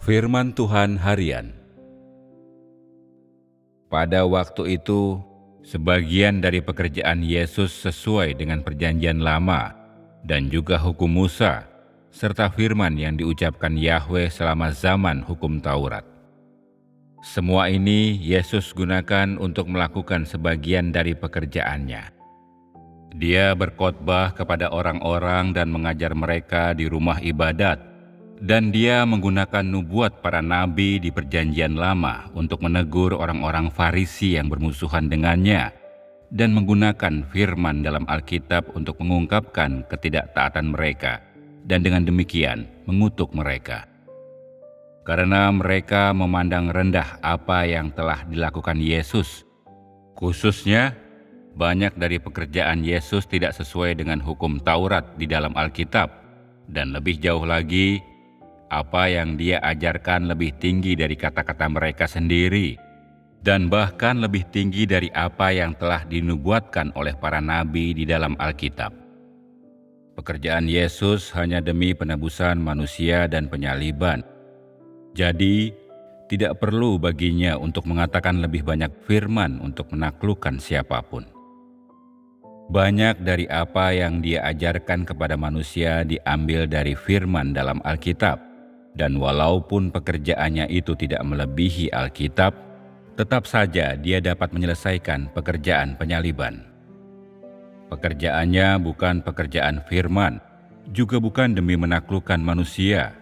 Firman Tuhan Harian. Pada waktu itu, sebagian dari pekerjaan Yesus sesuai dengan perjanjian lama dan juga hukum Musa, serta firman yang diucapkan Yahweh selama zaman hukum Taurat. Semua ini Yesus gunakan untuk melakukan sebagian dari pekerjaannya. Dia berkhotbah kepada orang-orang dan mengajar mereka di rumah ibadat, dan dia menggunakan nubuat para nabi di perjanjian lama untuk menegur orang-orang Farisi yang bermusuhan dengannya, dan menggunakan firman dalam Alkitab untuk mengungkapkan ketidaktaatan mereka, dan dengan demikian mengutuk mereka. Karena mereka memandang rendah apa yang telah dilakukan Yesus, khususnya banyak dari pekerjaan Yesus tidak sesuai dengan hukum Taurat di dalam Alkitab, dan lebih jauh lagi, apa yang dia ajarkan lebih tinggi dari kata-kata mereka sendiri, dan bahkan lebih tinggi dari apa yang telah dinubuatkan oleh para nabi di dalam Alkitab. Pekerjaan Yesus hanya demi penebusan manusia dan penyaliban. Jadi, tidak perlu baginya untuk mengatakan lebih banyak firman untuk menaklukkan siapapun. Banyak dari apa yang dia ajarkan kepada manusia diambil dari firman dalam Alkitab. Dan walaupun pekerjaannya itu tidak melebihi Alkitab, tetap saja dia dapat menyelesaikan pekerjaan penyaliban. Pekerjaannya bukan pekerjaan firman, juga bukan demi menaklukkan manusia,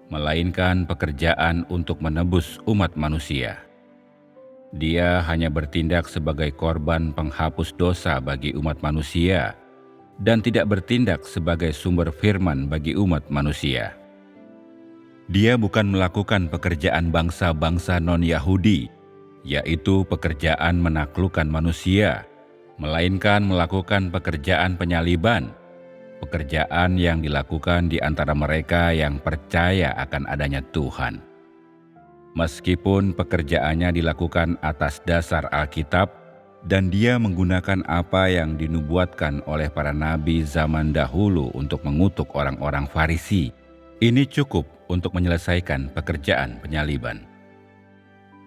melainkan pekerjaan untuk menebus umat manusia. Dia hanya bertindak sebagai korban penghapus dosa bagi umat manusia, dan tidak bertindak sebagai sumber firman bagi umat manusia. Dia bukan melakukan pekerjaan bangsa-bangsa non-Yahudi, yaitu pekerjaan menaklukkan manusia, melainkan melakukan pekerjaan penyaliban, pekerjaan yang dilakukan di antara mereka yang percaya akan adanya Tuhan. Meskipun pekerjaannya dilakukan atas dasar Alkitab, dan dia menggunakan apa yang dinubuatkan oleh para nabi zaman dahulu untuk mengutuk orang-orang Farisi, ini cukup untuk menyelesaikan pekerjaan penyaliban.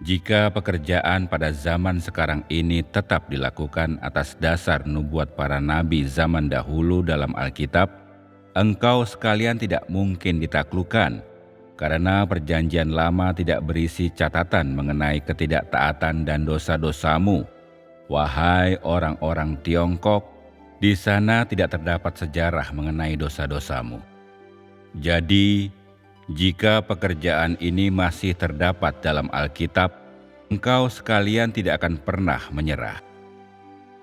Jika pekerjaan pada zaman sekarang ini tetap dilakukan atas dasar nubuat para nabi zaman dahulu dalam Alkitab, engkau sekalian tidak mungkin ditaklukkan, karena perjanjian lama tidak berisi catatan mengenai ketidaktaatan dan dosa-dosamu. Wahai orang-orang Tiongkok, di sana tidak terdapat sejarah mengenai dosa-dosamu. Jadi, jika pekerjaan ini masih terdapat dalam Alkitab, engkau sekalian tidak akan pernah menyerah.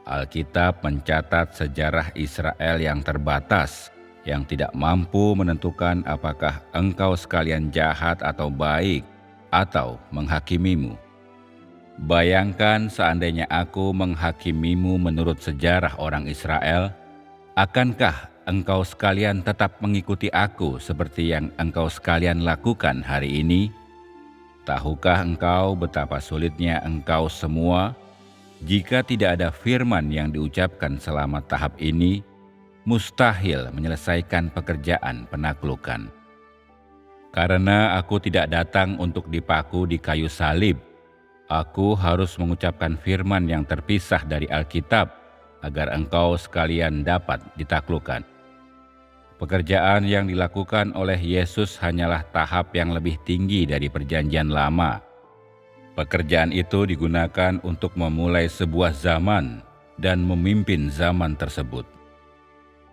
Alkitab mencatat sejarah Israel yang terbatas, yang tidak mampu menentukan apakah engkau sekalian jahat atau baik, atau menghakimimu. Bayangkan seandainya aku menghakimimu menurut sejarah orang Israel, akankah engkau sekalian tetap mengikuti aku seperti yang engkau sekalian lakukan hari ini? Tahukah engkau betapa sulitnya engkau semua? Jika tidak ada firman yang diucapkan selama tahap ini, mustahil menyelesaikan pekerjaan penaklukan. Karena aku tidak datang untuk dipaku di kayu salib, aku harus mengucapkan firman yang terpisah dari Alkitab, agar engkau sekalian dapat ditaklukkan. Pekerjaan yang dilakukan oleh Yesus hanyalah tahap yang lebih tinggi dari perjanjian lama. Pekerjaan itu digunakan untuk memulai sebuah zaman dan memimpin zaman tersebut.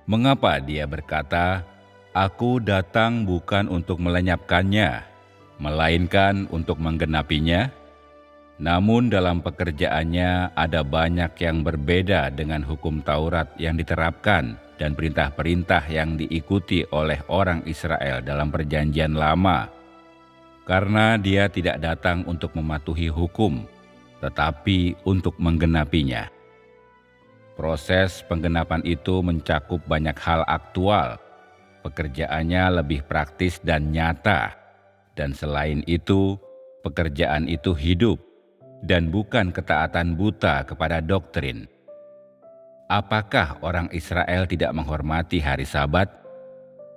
Mengapa dia berkata, "Aku datang bukan untuk melenyapkannya, melainkan untuk menggenapinya"? Namun dalam pekerjaannya ada banyak yang berbeda dengan hukum Taurat yang diterapkan dan perintah-perintah yang diikuti oleh orang Israel dalam perjanjian lama. Karena dia tidak datang untuk mematuhi hukum, tetapi untuk menggenapinya. Proses penggenapan itu mencakup banyak hal aktual. Pekerjaannya lebih praktis dan nyata. Dan selain itu, pekerjaan itu hidup dan bukan ketaatan buta kepada doktrin. Apakah orang Israel tidak menghormati hari Sabat?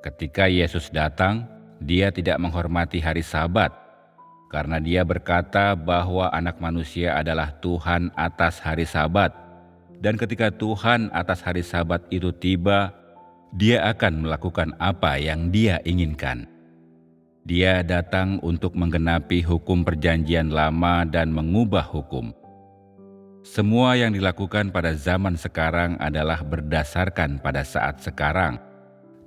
Ketika Yesus datang, dia tidak menghormati hari Sabat, karena Dia berkata bahwa Anak Manusia adalah Tuhan atas hari Sabat, dan ketika Tuhan atas hari Sabat itu tiba, Dia akan melakukan apa yang Dia inginkan. Dia datang untuk menggenapi hukum Perjanjian Lama dan mengubah hukum. Semua yang dilakukan pada zaman sekarang adalah berdasarkan pada saat sekarang,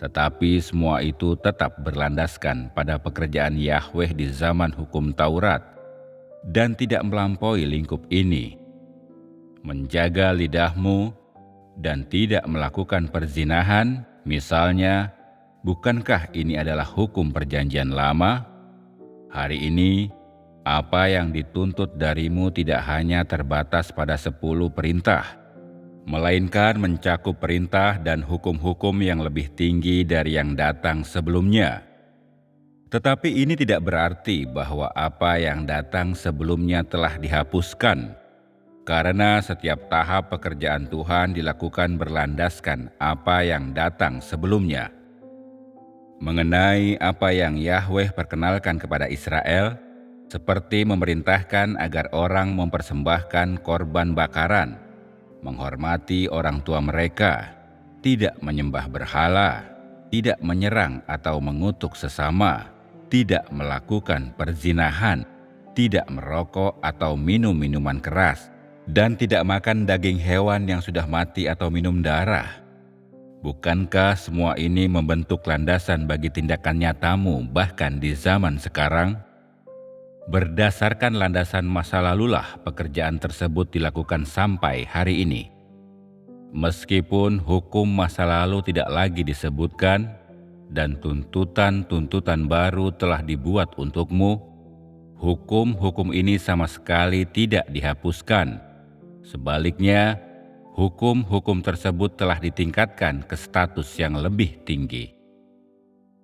tetapi semua itu tetap berlandaskan pada pekerjaan Yahweh di zaman hukum Taurat dan tidak melampaui lingkup ini. Menjaga lidahmu dan tidak melakukan perzinahan, misalnya, bukankah ini adalah hukum Perjanjian Lama? Hari ini, apa yang dituntut darimu tidak hanya terbatas pada 10 perintah, melainkan mencakup perintah dan hukum-hukum yang lebih tinggi dari yang datang sebelumnya. Tetapi ini tidak berarti bahwa apa yang datang sebelumnya telah dihapuskan, karena setiap tahap pekerjaan Tuhan dilakukan berlandaskan apa yang datang sebelumnya. Mengenai apa yang Yahweh perkenalkan kepada Israel, seperti memerintahkan agar orang mempersembahkan korban bakaran, menghormati orang tua mereka, tidak menyembah berhala, tidak menyerang atau mengutuk sesama, tidak melakukan perzinahan, tidak merokok atau minum minuman keras, dan tidak makan daging hewan yang sudah mati atau minum darah. Bukankah semua ini membentuk landasan bagi tindakan nyatamu bahkan di zaman sekarang? Berdasarkan landasan masa lalulah pekerjaan tersebut dilakukan sampai hari ini. Meskipun hukum masa lalu tidak lagi disebutkan dan tuntutan-tuntutan baru telah dibuat untukmu, hukum-hukum ini sama sekali tidak dihapuskan. Sebaliknya, hukum-hukum tersebut telah ditingkatkan ke status yang lebih tinggi.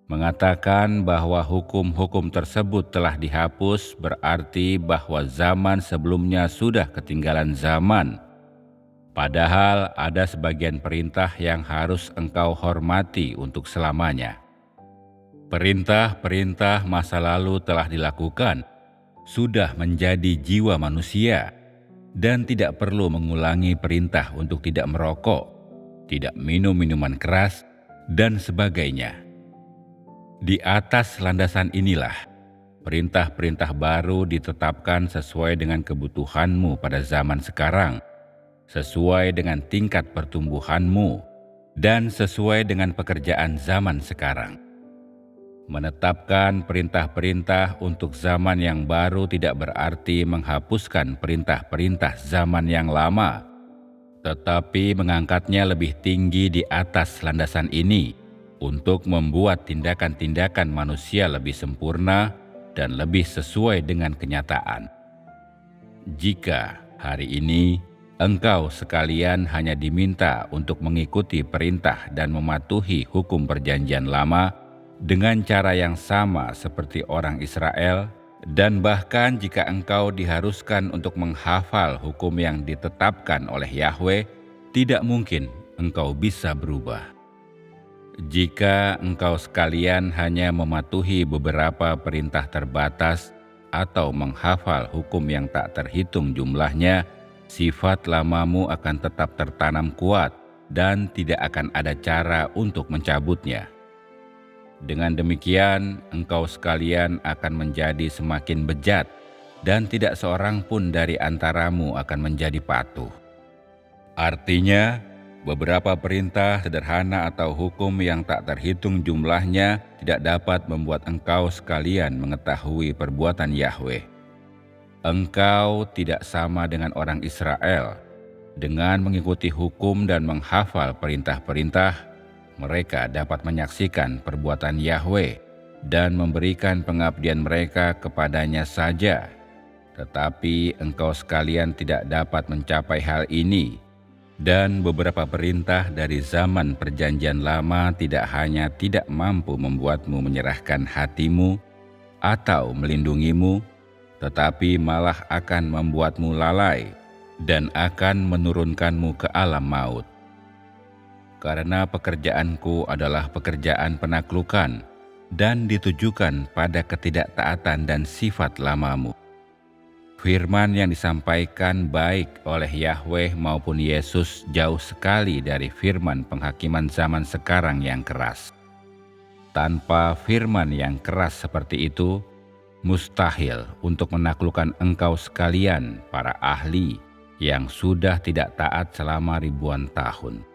Mengatakan bahwa hukum-hukum tersebut telah dihapus berarti bahwa zaman sebelumnya sudah ketinggalan zaman. Padahal ada sebagian perintah yang harus engkau hormati untuk selamanya. Perintah-perintah masa lalu telah dilakukan, sudah menjadi jiwa manusia, dan tidak perlu mengulangi perintah untuk tidak merokok, tidak minum minuman keras, dan sebagainya. Di atas landasan inilah, perintah-perintah baru ditetapkan sesuai dengan kebutuhanmu pada zaman sekarang, sesuai dengan tingkat pertumbuhanmu, dan sesuai dengan pekerjaan zaman sekarang. Menetapkan perintah-perintah untuk zaman yang baru tidak berarti menghapuskan perintah-perintah zaman yang lama, tetapi mengangkatnya lebih tinggi di atas landasan ini, untuk membuat tindakan-tindakan manusia lebih sempurna dan lebih sesuai dengan kenyataan. Jika hari ini engkau sekalian hanya diminta untuk mengikuti perintah dan mematuhi hukum Perjanjian Lama dengan cara yang sama seperti orang Israel, dan bahkan jika engkau diharuskan untuk menghafal hukum yang ditetapkan oleh Yahweh, tidak mungkin engkau bisa berubah. Jika engkau sekalian hanya mematuhi beberapa perintah terbatas atau menghafal hukum yang tak terhitung jumlahnya, sifat lamamu akan tetap tertanam kuat dan tidak akan ada cara untuk mencabutnya. Dengan demikian, engkau sekalian akan menjadi semakin bejat dan tidak seorang pun dari antaramu akan menjadi patuh. Artinya, beberapa perintah sederhana atau hukum yang tak terhitung jumlahnya tidak dapat membuat engkau sekalian mengetahui perbuatan Yahweh. Engkau tidak sama dengan orang Israel. Dengan mengikuti hukum dan menghafal perintah-perintah, mereka dapat menyaksikan perbuatan Yahweh dan memberikan pengabdian mereka kepadanya saja. Tetapi engkau sekalian tidak dapat mencapai hal ini. Dan beberapa perintah dari zaman Perjanjian Lama tidak hanya tidak mampu membuatmu menyerahkan hatimu atau melindungimu, tetapi malah akan membuatmu lalai dan akan menurunkanmu ke alam maut. Karena pekerjaanku adalah pekerjaan penaklukan, dan ditujukan pada ketidaktaatan dan sifat lamamu. Firman yang disampaikan baik oleh Yahweh maupun Yesus jauh sekali dari firman penghakiman zaman sekarang yang keras. Tanpa firman yang keras seperti itu, mustahil untuk menaklukkan engkau sekalian, para ahli yang sudah tidak taat selama ribuan tahun.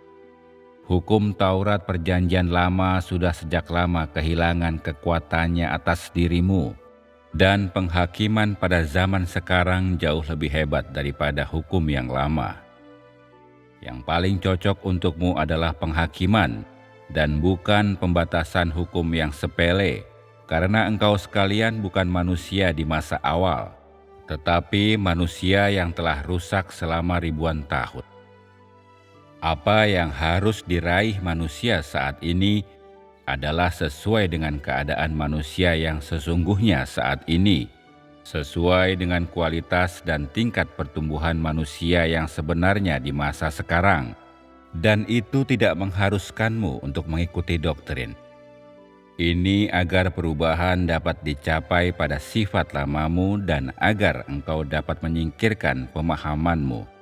Hukum Taurat Perjanjian Lama sudah sejak lama kehilangan kekuatannya atas dirimu, dan penghakiman pada zaman sekarang jauh lebih hebat daripada hukum yang lama. Yang paling cocok untukmu adalah penghakiman dan bukan pembatasan hukum yang sepele, karena engkau sekalian bukan manusia di masa awal, tetapi manusia yang telah rusak selama ribuan tahun. Apa yang harus diraih manusia saat ini adalah sesuai dengan keadaan manusia yang sesungguhnya saat ini, sesuai dengan kualitas dan tingkat pertumbuhan manusia yang sebenarnya di masa sekarang, dan itu tidak mengharuskanmu untuk mengikuti doktrin. Ini agar perubahan dapat dicapai pada sifat lamamu dan agar engkau dapat menyingkirkan pemahamanmu